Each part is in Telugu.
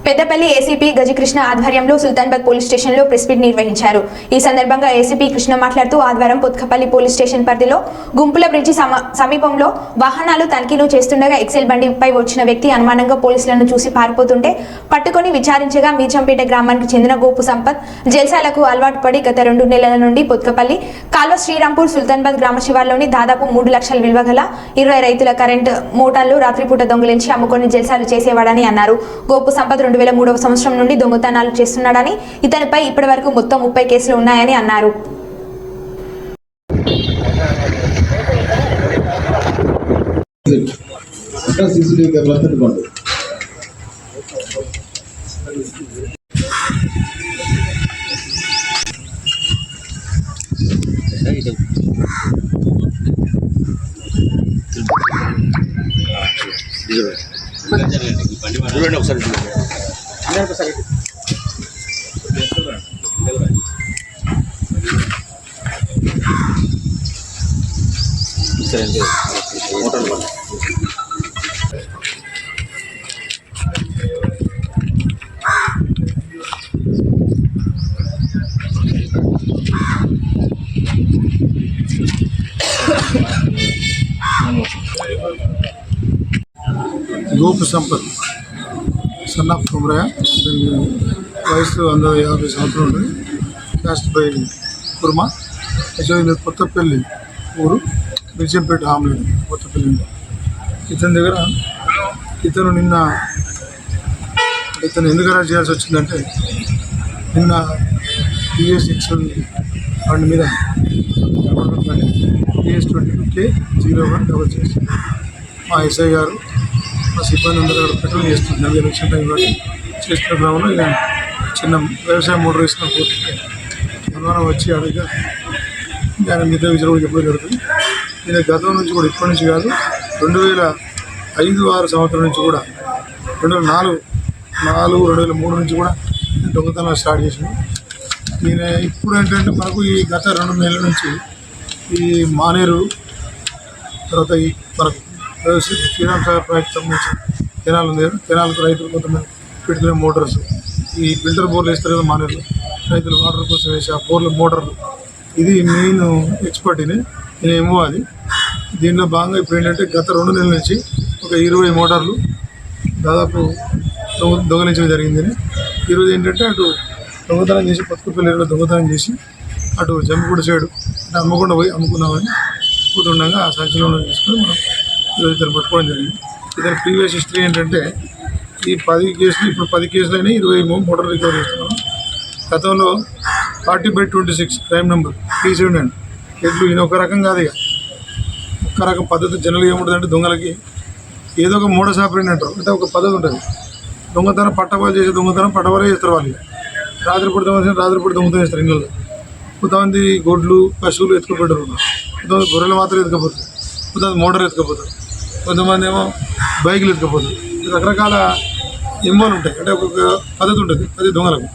పెద్దపల్లి ఏసీపీ గజకృష్ణ ఆధ్వర్యంలో సుల్తాన్బాద్ పోలీస్ స్టేషన్లో ప్రెస్ మీట్ నిర్వహించారు. ఈ సందర్భంగా ఏసీపీ కృష్ణ మాట్లాడుతూ ఆదివారం పుత్కపల్లి పోలీస్ స్టేషన్ పరిధిలో గుంపుల బ్రిడ్జి సమీపంలో వాహనాలు తనిఖీలు చేస్తుండగా ఎక్సెల్ బండిపై వచ్చిన వ్యక్తి అనుమానంగా పోలీసులను చూసి పారిపోతుంటే పట్టుకొని విచారించగా మీచంపేట గ్రామానికి చెందిన గోపు సంపత్ జల్సాలకు అలవాటు పడి గత 2 నెలల నుండి పుత్కపల్లి కాల్వ శ్రీరాంపూర్ సుల్తాన్బాద్ గ్రామ శివార్లోని దాదాపు 3 లక్షల విలువ గల 20 రైతుల కరెంట్ మోటార్లు రాత్రిపూట దొంగిలించి అమ్ముకొని జల్సాలు చేసేవాడని అన్నారు. గోపు సంపత్ 2003వ సంవత్సరం నుండి దొంగతనాలు చేస్తున్నాడని, ఇతనిపై ఇప్పటివరకు మొత్తం 30 కేసులు ఉన్నాయని అన్నారు. గోపు సంపత్ సన్ ఆఫ్ కుమ్రయ, వయసు 50 సంవత్సరాలు ఉంటుంది. Caste by Kurma. Actually Kothapalli ఊరు, మిర్చంపేట ఆమ్లెట్ కొత్తపల్లి. ఇతని దగ్గర ఇతను ఎందుకు అరెస్ట్ చేయాల్సి వచ్చిందంటే, నిన్న టీవీఎస్ ఎక్సెల్ బండి మీద టీఎస్ 22K0166 మా ఎస్ఐ గారు మా సిబ్బంది అందరూ పెట్రోల్ చేస్తున్నారు. ఎలక్షన్ టైంలో చేస్తున్న క్రమంలో ఇలా చిన్న వ్యవసాయ మోటార్ వేసుకుని పోతుంటే అనుమానం వచ్చి అడిగా ఆయన మిగతా విజయం కూడా చెప్పడం జరుగుతుంది. నేను గతం నుంచి కూడా ఇప్పటి నుంచి కాదు, 2005-6 సంవత్సరం నుంచి కూడా 2004, 2003 నుంచి కూడా దొంగతనాలు స్టార్ట్ చేసాను. నేను ఇప్పుడు ఏంటంటే మనకు ఈ గత 2 నెలల నుంచి ఈ మానేరు తర్వాత ఈ మనకు శ్రీరామ్ సాగర్ ప్రాజెక్ట్ సంబంధించి కెనాల్ ఉంది. కెనాల్కు రైతులు కొంతమంది పెట్టుకునే మోటార్స్, ఈ ఫిల్టర్ బోర్లు వేస్తారు కదా మానేరులో, రైతులు వాటర్ కోసం వేసి ఆ బోర్లు మోటార్లు, ఇది మెయిన్ ఎక్స్పర్ట్. నేనేమో అది దీనిలో భాగంగా ఇప్పుడు ఏంటంటే గత 2 నెలల నుంచి ఒక 20 మోటార్లు దాదాపు దొంగలించడం జరిగిందని. ఈరోజు ఏంటంటే అటు దొంగతనం చేసి పత్తుపల్లిలో దొంగతనం చేసి అటు జమ్మిగూడ సైడు అంటే అమ్మకుండా పోయి అమ్ముకుందామని కూతుండగా ఆ సంచలనం తీసుకొని మనం ఈరోజు ఇతను పట్టుకోవడం జరిగింది. ఇతని ప్రీవియస్ హిస్టరీ ఏంటంటే ఈ 10 కేసులు, ఇప్పుడు 10 కేసులు అయినా 20 మోటార్ రికవర్ చేస్తున్నాం. గతంలో 40/26 క్రైమ్ నెంబర్ 379 ఎట్లు. ఈయన ఒక రకం కాదు, ఇక ఒక్క రకం పద్ధతి. జనరల్గా ఏముంటుందంటే దొంగలకి ఏదో ఒక మోడస్ ఆపరేండి అంటారు, అంటే ఒక పద్ధతి ఉంటుంది. దొంగతనం పట్టవాళ్ళు చేసే దొంగతనం పట్టవాళ్ళే చేస్తారు. వాళ్ళు రాత్రిపూట దొంగతనం చేస్తారు. ఇళ్ళలో కొంతమంది గొడ్లు పశువులు ఎత్తుకుపోతారు, కొంతమంది గొర్రెలు మాత్రం ఎత్తుకపోతారు, కొంతమంది మోటార్ ఎత్తుకపోతారు, కొంతమంది ఏమో బైకులు ఎత్తుకపోతారు. రకరకాల ఎంబోలు ఉంటాయి, అంటే ఒక్కొక్క పద్ధతి ఉంటుంది. అది దొంగలకు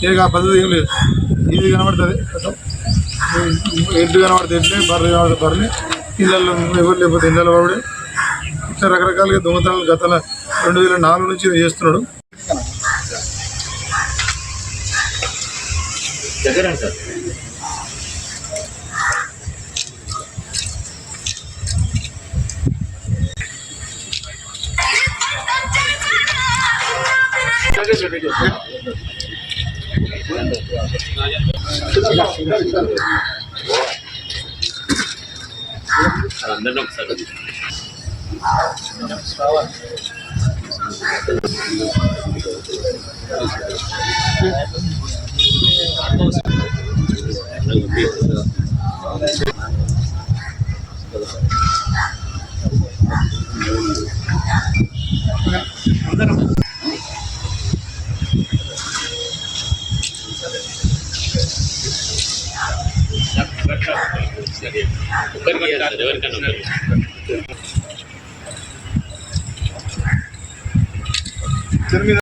ఏది ఆ పద్ధతి ఏం లేదు. ఏది కనబడుతుంది ఎడ్లు కనబడితే ఎడ్లే, బర్రెలు కనబడితే బర్రెలే, ఇళ్ళల్లో ఎవరు లేకపోతే ఇళ్ళలో వాడే. ఇట్లా రకరకాలుగా దొంగతనాలు గత 2004 నుంచి చేస్తున్నాడు. అందరినీ ఒకసారి ఎవరికైనా